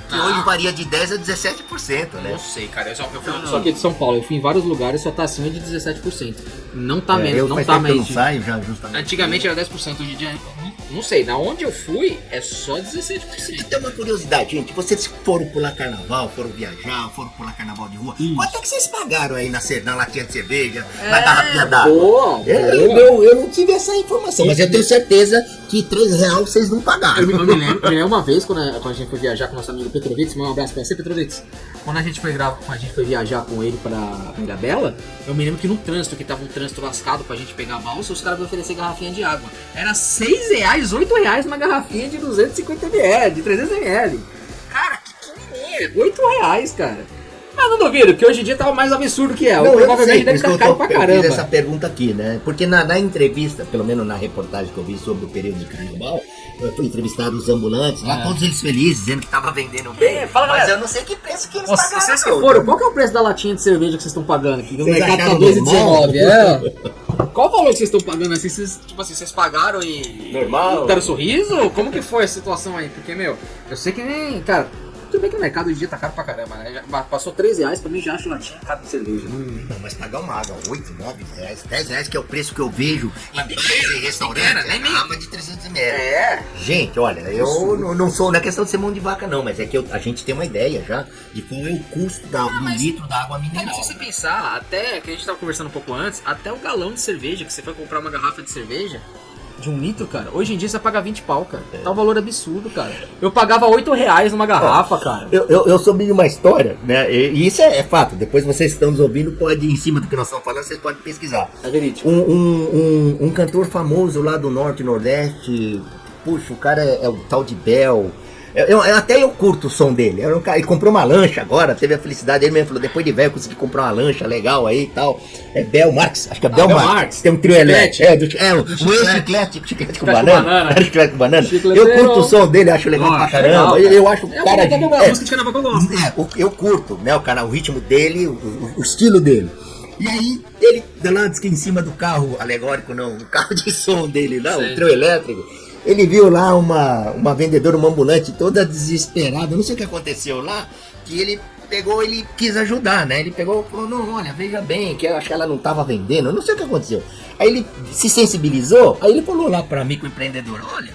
S3: Que
S2: Ah.
S3: hoje varia de 10% a 17%, né?
S2: Não sei, cara. Eu sou aqui de São Paulo. Eu fui em vários lugares e só tá acima de 17%. Não tá menos,
S3: eu
S2: não
S3: faz
S2: tá
S3: tempo que eu
S2: menos.
S3: não saio já, justamente.
S2: Antigamente era 10%, hoje em dia não sei. Na onde eu fui é só
S3: E
S2: 17%.
S3: tem uma curiosidade, gente. Vocês foram pular carnaval, foram viajar, foram pular carnaval de rua. Quanto é que vocês pagaram aí na latinha de cerveja, na garrafinha d'água?
S2: Boa,
S3: Eu não tive essa informação, mas eu tenho certeza que R$3 vocês não pagaram.
S2: Eu me lembro uma vez quando a gente foi viajar com o nosso amigo Petrovitz, um abraço pra você, Petrovitz. Quando a gente foi viajar com ele pra Ilhabela, eu me lembro que no trânsito, que tava um trânsito lascado pra gente pegar a balsa, os caras me oferecer garrafinha de água. Era R$6, R$8 uma garrafinha de 250ml, de 300ml. Cara, que R$8, cara. Mas não duvido, que hoje em dia tava mais absurdo que é.
S3: Não, eu não
S2: Provavelmente
S3: sei, por
S2: deve
S3: isso que
S2: estar caro pra
S3: eu fiz essa
S2: caramba.
S3: pergunta aqui, né? Porque na entrevista, pelo menos na reportagem que eu vi sobre o período de carnaval, eu fui entrevistado os ambulantes, lá todos eles felizes, dizendo que tava vendendo bem.
S2: Fala,
S3: mas
S2: galera.
S3: eu não sei que preço que eles
S2: Nossa,
S3: pagaram.
S2: vocês que
S3: não.
S2: foram, qual que é o preço da latinha de cerveja que vocês estão pagando aqui? No
S3: Vocês
S2: mercado tá
S3: acharam
S2: R$2,19, é? Qual o valor que vocês estão pagando assim? Vocês pagaram e...
S3: Normal.
S2: Deram sorriso? Como que foi a situação aí? Porque, meu, eu sei que nem... Cara, tudo bem que o mercado hoje em dia tá caro pra caramba, né? Já passou R$3, pra mim já acho latinha cara de cerveja.
S3: Não, mas pagar uma água, 8, 9 reais, 10 reais, que é o preço que eu vejo em restaurante, é água de 300 ml.
S2: É.
S3: Gente, olha, eu não sou, não é questão de ser mão de vaca não, mas é que a gente tem uma ideia já de qual é o custo do litro da água mineral.
S2: Mas se você pensar, até que a gente tava conversando um pouco antes, até o galão de cerveja, que você foi comprar uma garrafa de cerveja de 1 litro, cara, hoje em dia você paga 20 pau, cara. Tá um valor absurdo, cara. Eu pagava R$8 numa garrafa, cara.
S3: Eu soube de uma história, né? E isso é fato. Depois vocês estão nos ouvindo, pode ir em cima do que nós estamos falando, vocês podem pesquisar.
S2: É verídico.
S3: Um cantor famoso lá do Norte e Nordeste, puxa, o cara é o tal de Bel. Até eu curto o som dele. Era um cara, ele comprou uma lancha agora, teve a felicidade. Ele mesmo falou: depois de velho, eu consegui comprar uma lancha legal aí e tal. É Bel Marx, acho que é Bel Marx. Tem um trio elétrico. Chiclete com banana. Chiclete com banana. Eu curto o som dele, acho legal pra caramba.
S2: Legal,
S3: eu acho o cara.
S2: A música de carnaval que eu gosto.
S3: Eu curto, né? O ritmo dele, o estilo dele. E aí, ele, lá diz que em cima do carro alegórico, não, o carro de som dele lá, o trio elétrico. Ele viu lá uma vendedora, uma ambulante toda desesperada, não sei o que aconteceu lá, que ele pegou, ele quis ajudar, né? Ele pegou e falou: não, olha, veja bem, que eu acho que ela não estava vendendo, eu não sei o que aconteceu. Aí ele se sensibilizou, aí ele falou lá para microempreendedora: olha,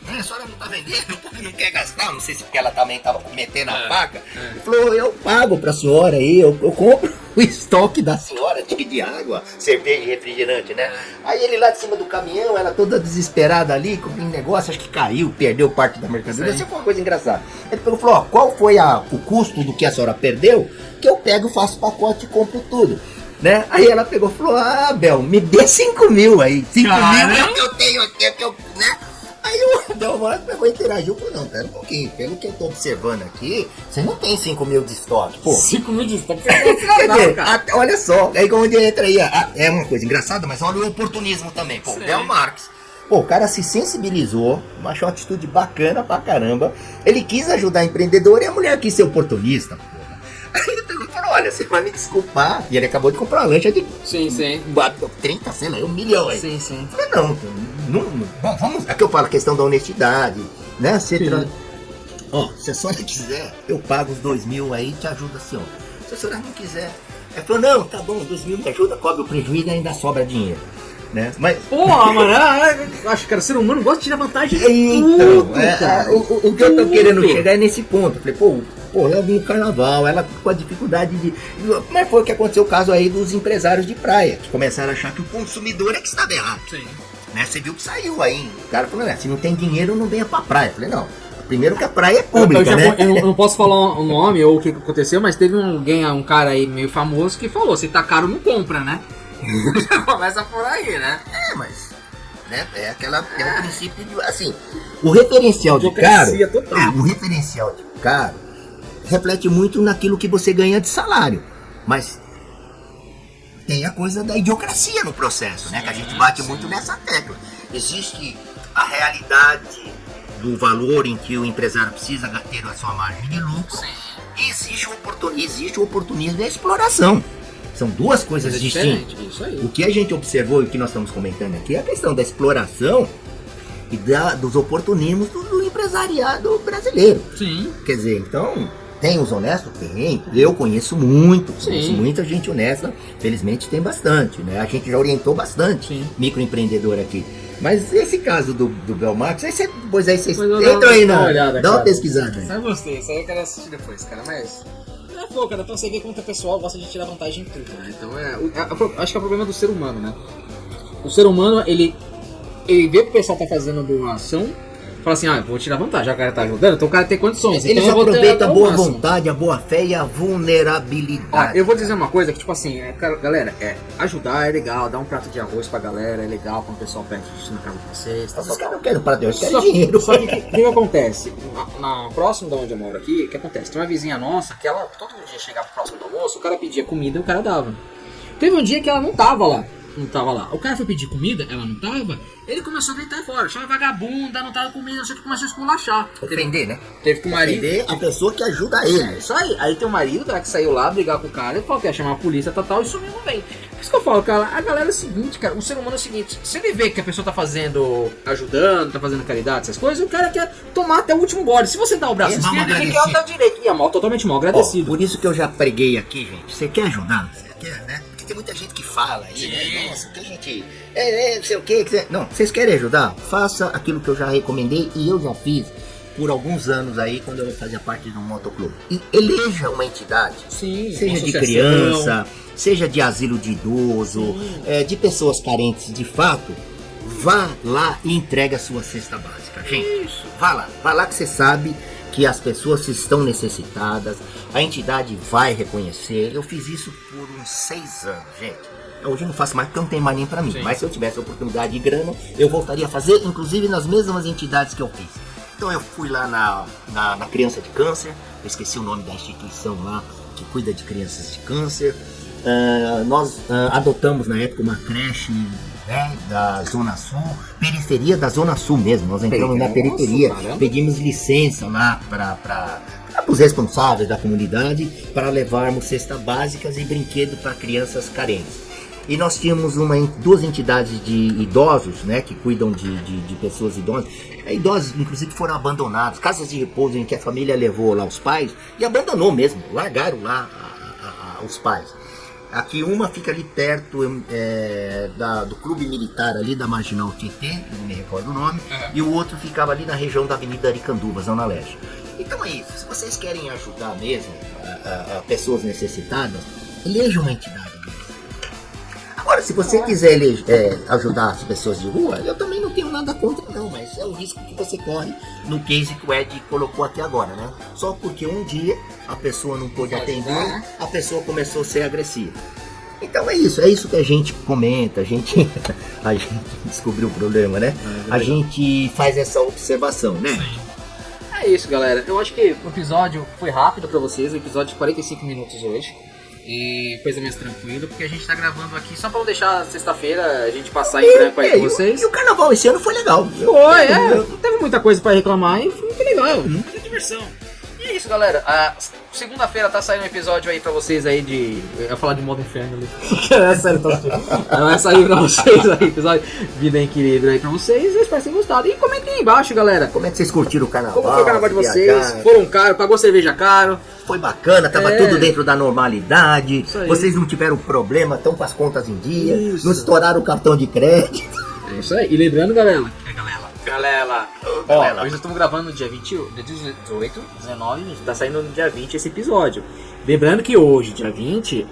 S3: a senhora não tá vendendo, porque não quer gastar, não sei se porque ela também tava metendo a faca. Ele falou: eu pago pra senhora aí, eu compro o estoque da senhora de água, cerveja e refrigerante, né? Aí ele lá de cima do caminhão, ela toda desesperada ali, com um negócio, acho que caiu, perdeu parte da mercadoria. Isso foi uma coisa engraçada. Ele falou: ó, qual foi o custo do que a senhora perdeu, que eu pego, faço pacote e compro tudo. Né? Aí ela pegou e falou: ah, Bel, me dê 5 mil aí. 5 mil é o que eu tenho aqui, é o que eu, né? Aí o Belmar pegou e interagiu, falou: não, pera um pouquinho, pelo que eu tô observando aqui, você não tem 5 mil de estoque, pô.
S2: 5 mil de estoque?
S3: Olha só, aí onde entra aí, é uma coisa engraçada, mas olha o oportunismo também, pô. O Bel Marx, pô, o cara se sensibilizou, achou uma atitude bacana pra caramba, ele quis ajudar a empreendedora e a mulher quis ser oportunista, pô. Aí ele pegou e falou: olha, você vai me desculpar. E ele acabou de comprar uma lancha de 30, sei lá, 1 milhão aí.
S2: Sim.
S3: Eu falei: não, bom, vamos. Aqui eu falo a questão da honestidade, né? Ó, se a senhora quiser, eu pago os 2 mil aí e te ajuda a senhora. Se a senhora não quiser. Ele falou: não, tá bom, 2 mil me ajuda, cobre o prejuízo e ainda sobra dinheiro. Né? Mas...
S2: Porra, mano, eu acho que o ser humano gosta de tirar vantagem de
S3: então,
S2: tudo,
S3: o que eu tô querendo chegar é nesse ponto. Eu falei: pô, ela viu o carnaval, ela com a dificuldade de... Mas foi o que aconteceu o caso aí dos empresários de praia, que começaram a achar que o consumidor é que estava errado.
S2: Sim.
S3: Né? Você viu que saiu aí. O cara falou: se não tem dinheiro, não venha pra praia. Eu falei: não, primeiro que a praia é pública, né?
S2: Eu não posso falar o nome ou o que aconteceu, mas teve um cara aí meio famoso que falou: se tá caro, não compra, né? Começa por aí, né?
S3: Mas... né? É o princípio de... assim, o referencial de caro... o referencial de caro reflete muito naquilo que você ganha de salário. Mas tem a coisa da idiocracia no processo, né? Que a gente bate muito nessa tecla. Existe a realidade do valor em que o empresário precisa ter a sua margem de lucro. E existe o oportunismo e a exploração. São duas coisas distintas.
S2: Isso aí.
S3: O que a gente observou e o que nós estamos comentando aqui é a questão da exploração e dos oportunismos do empresariado brasileiro.
S2: Sim.
S3: Quer dizer, então, tem os honestos? Tem. Eu conheço muita gente honesta. Felizmente tem bastante, né? A gente já orientou bastante microempreendedor aqui. Mas esse caso do Belmarx, aí você entra aí, dá uma pesquisada.
S2: Eu gostei, isso aí eu quero assistir depois, cara, mas... Pô, cara, então você vê como o pessoal gosta de tirar vantagem em tudo, né? Então acho que é o problema do ser humano, né? O ser humano, ele vê que o pessoal tá fazendo boa ação, fala assim: vou tirar vantagem, já o cara tá ajudando, então o cara tem condições.
S3: Eles
S2: então
S3: aproveitam a boa vontade, a boa fé e a vulnerabilidade.
S2: Eu vou dizer uma coisa que, tipo assim, galera, ajudar é legal, dar um prato de arroz pra galera é legal, quando o pessoal pede isso na casa de vocês. Tá?
S3: Só que eu não quero prato de arroz, eu quero dinheiro.
S2: Só que o que acontece? Próximo de onde eu moro aqui, o que acontece? Tem uma vizinha nossa que ela, todo dia chegava próximo do almoço, o cara pedia comida e o cara dava. Teve um dia que ela não tava lá. não tava lá. O cara foi pedir comida, ela não tava, ele começou a deitar fora, chama vagabunda, não tava comendo, não sei o que, começou a esculachar.
S3: Ofender, né?
S2: Teve que o marido...
S3: Ofender a pessoa que ajuda ele.
S2: Isso aí tem o marido que saiu lá brigar com o cara, ele falou que ia chamar a polícia tal, e sumiu bem. Por isso que eu falo, cara, a galera é o seguinte, cara, o ser humano é o seguinte, se ele vê que a pessoa tá fazendo, ajudando, tá fazendo caridade, essas coisas, o cara quer tomar até o último gole. Se você dá o braço esquerdo, ele quer dar o direito. E é mal, totalmente mal agradecido.
S3: Por isso que eu já preguei aqui, gente. Você quer ajudar? Você quer, né? Porque tem muita gente que fala aí, né? Nossa, tem gente... não sei o que. Não, vocês querem ajudar? Faça aquilo que eu já recomendei e eu já fiz por alguns anos aí, quando eu fazia parte de um motoclube. E eleja uma entidade.
S2: Sim,
S3: seja de criança, seja de asilo de idoso, de pessoas carentes de fato. Vá lá e entregue a sua cesta básica, gente. Isso. Vá lá que você sabe que as pessoas estão necessitadas, a entidade vai reconhecer. Eu fiz isso por uns 6 anos, gente. Hoje eu não faço mais porque não tem mais nem pra mim. Sim. Mas se eu tivesse oportunidade de grana, eu voltaria a fazer, inclusive nas mesmas entidades que eu fiz. Então eu fui lá na Criança de Câncer, eu esqueci o nome da instituição lá que cuida de crianças de câncer. Nós adotamos na época uma creche, né, da Zona Sul, periferia da Zona Sul mesmo. Nós entramos na periferia, pedimos licença lá para os responsáveis da comunidade para levarmos cestas básicas e brinquedo para crianças carentes. E nós tínhamos duas entidades de idosos, né, que cuidam de pessoas idosas. Idosos, inclusive, foram abandonados, casas de repouso em que a família levou lá os pais e abandonou mesmo, largaram lá os pais. Aqui uma fica ali perto do clube militar ali da Marginal Tietê, não me recordo o nome, e o outro ficava ali na região da Avenida Aricanduva, Zona Leste. Então é isso, se vocês querem ajudar mesmo a pessoas necessitadas, eleja uma entidade. Agora, se você quiser ajudar as pessoas de rua, eu também não tenho nada contra não, mas é o risco que você corre no case que o Ed colocou aqui agora, né? Só porque um dia a pessoa não pôde atender, a pessoa começou a ser agressiva. Então é isso que a gente comenta, a gente descobriu o problema, né? A gente faz essa observação, né?
S2: É isso, galera. Eu acho que o episódio foi rápido pra vocês, o episódio de 45 minutos hoje. E coisa mais tranquila, porque a gente tá gravando aqui só pra não deixar sexta-feira a gente passar em branco aí com vocês.
S3: E o carnaval esse ano foi legal.
S2: Não teve muita coisa pra reclamar e foi muito legal, muita diversão. E é isso, galera. Segunda-feira tá saindo um episódio aí pra vocês aí de... Eu ia falar de modo inferno ali. É sério, vai sair pra vocês aí, episódio Vida em Equilíbrio aí pra vocês. Eu espero que tenham gostado. E comentem aí embaixo, galera.
S3: Como é que vocês curtiram o carnaval?
S2: Como foi o carnaval de vocês? Foram caro, pagou cerveja caro.
S3: Foi bacana, tava tudo dentro da normalidade. Vocês não tiveram problema, estão com as contas em dia. Não estouraram o cartão de crédito.
S2: É isso aí. E lembrando, galera. Galera. Ó, hoje estamos gravando no dia 18, 19, tá saindo no dia 20 esse episódio. Lembrando que hoje, dia 20,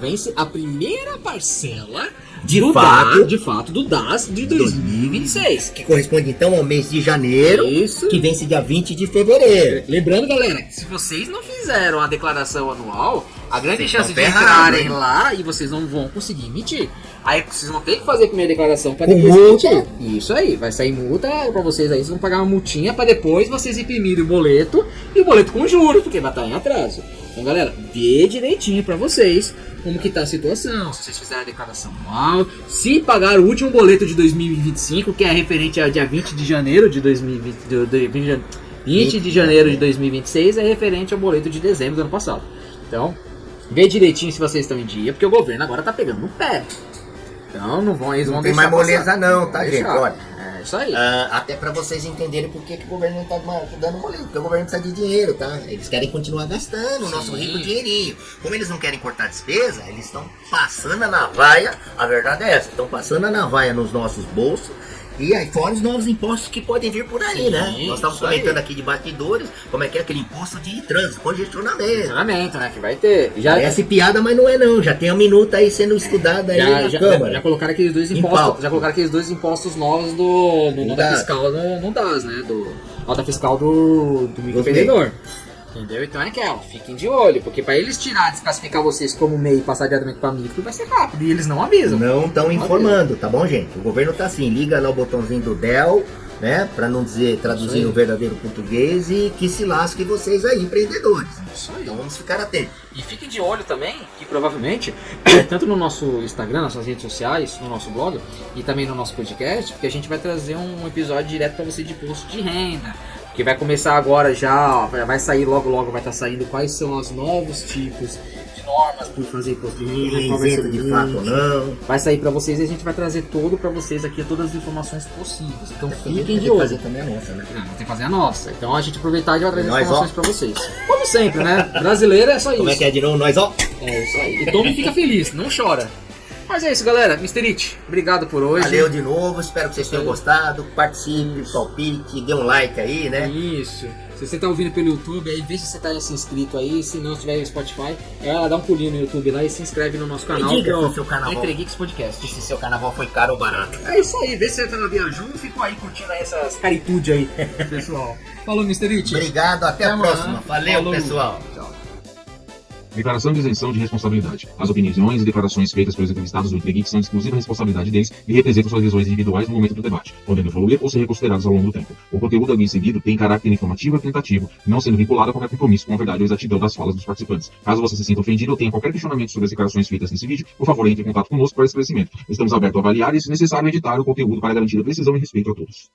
S2: vence a primeira parcela de fato do DAS de 2026.
S3: Que corresponde então ao mês de janeiro, que vence dia 20 de fevereiro.
S2: Lembrando, galera, que se vocês não fizeram a declaração anual, a grande chance de entrarem lá e vocês não vão conseguir emitir. Aí vocês vão ter que fazer a primeira declaração para depois multa. Isso aí, vai sair multa pra vocês aí, vocês vão pagar uma multinha pra depois vocês imprimirem o boleto e o boleto com juros, porque vai estar em atraso. Então, galera, vê direitinho pra vocês como que tá a situação, se vocês fizerem a declaração anual, se pagar o último boleto de 2025, que é referente ao dia 20 de janeiro de 2020 de janeiro de 2026, é referente ao boleto de dezembro do ano passado. Então, vê direitinho se vocês estão em dia, porque o governo agora tá pegando no pé. Então não vão, eles vão
S3: deixar. Não tem mais moleza não, tá, gente? Olha.
S2: É isso aí.
S3: Até pra vocês entenderem por que o governo não tá dando moleza, porque o governo precisa de dinheiro, tá? Eles querem continuar gastando o nosso rico dinheirinho. Como eles não querem cortar despesa, eles estão passando a navalha, a verdade é essa, estão passando a navalha nos nossos bolsos. E aí fora os novos impostos que podem vir por aí, né? Nós estamos comentando aqui de bastidores, como é que é aquele imposto de trânsito, congestionamento,
S2: né? Que vai ter.
S3: Parece piada, mas não é não. Já tem uma minuta aí sendo estudada aí na Câmara.
S2: Já colocaram aqueles dois impostos. Já colocaram aqueles dois impostos novos do nota fiscal no DAS, né? Do nota fiscal do microempreendedor. Entendeu? Então é aquela, fiquem de olho, porque pra eles desclassificar vocês como MEI e passar diretamente pra micro vai ser rápido, e eles não avisam.
S3: Não estão informando, tá bom, gente? O governo tá assim, liga lá o botãozinho do Del, né? Para não dizer traduzir no verdadeiro português, e que se lasquem vocês aí, empreendedores.
S2: Isso aí.
S3: Então vamos ficar atentos.
S2: E fiquem de olho também, que provavelmente, tanto no nosso Instagram, nas suas redes sociais, no nosso blog e também no nosso podcast, porque a gente vai trazer um episódio direto para você de imposto de renda. Que vai começar agora já, vai sair logo, vai estar saindo quais são os novos tipos de normas por fazer imposto de renda, qual vai ser
S3: Isento de fato ou não.
S2: vai sair para vocês e a gente vai trazer todo para vocês aqui, todas as informações possíveis. Então fiquem
S3: Tem
S2: de
S3: que
S2: olho.
S3: fazer também a nossa, né?
S2: Tem que fazer a nossa. Então a gente aproveitar e vai trazer
S3: Nós,
S2: informações para vocês. Como sempre, né? Brasileiro é só isso.
S3: Como é que é de novo? Nós, ó.
S2: É isso aí. E tome e fica feliz, não chora. Mas é isso, galera. Mr. It, obrigado por hoje.
S3: Valeu de novo, espero que vocês tenham gostado. Participe, palpite, dê um like aí, né?
S2: Isso. Se você tá ouvindo pelo YouTube, aí vê se você tá inscrito aí. Se não estiver no Spotify, dá um pulinho no YouTube lá e se inscreve no nosso canal.
S3: E diga
S2: que é o
S3: se seu carnaval-
S2: Entre Geeks Podcast.
S3: Se seu carnaval foi caro ou barato.
S2: É isso aí, vê se você tá viajando e ficou aí curtindo essas caritudes aí, pessoal. Falou, Mr. It.
S3: Obrigado, até a
S2: amanhã.
S3: próxima. Valeu,
S2: Falou.
S3: pessoal.
S2: Tchau.
S4: Declaração de isenção de responsabilidade. As opiniões e declarações feitas pelos entrevistados do Entregeek são de exclusiva responsabilidade deles e representam suas visões individuais no momento do debate, podendo evoluir ou ser reconsiderados ao longo do tempo. O conteúdo aqui seguido tem caráter informativo e tentativo, não sendo vinculado a qualquer compromisso com a verdade ou exatidão das falas dos participantes. Caso você se sinta ofendido ou tenha qualquer questionamento sobre as declarações feitas nesse vídeo, por favor, entre em contato conosco para esclarecimento. Estamos abertos a avaliar e, se necessário, editar o conteúdo para garantir a precisão e respeito a todos.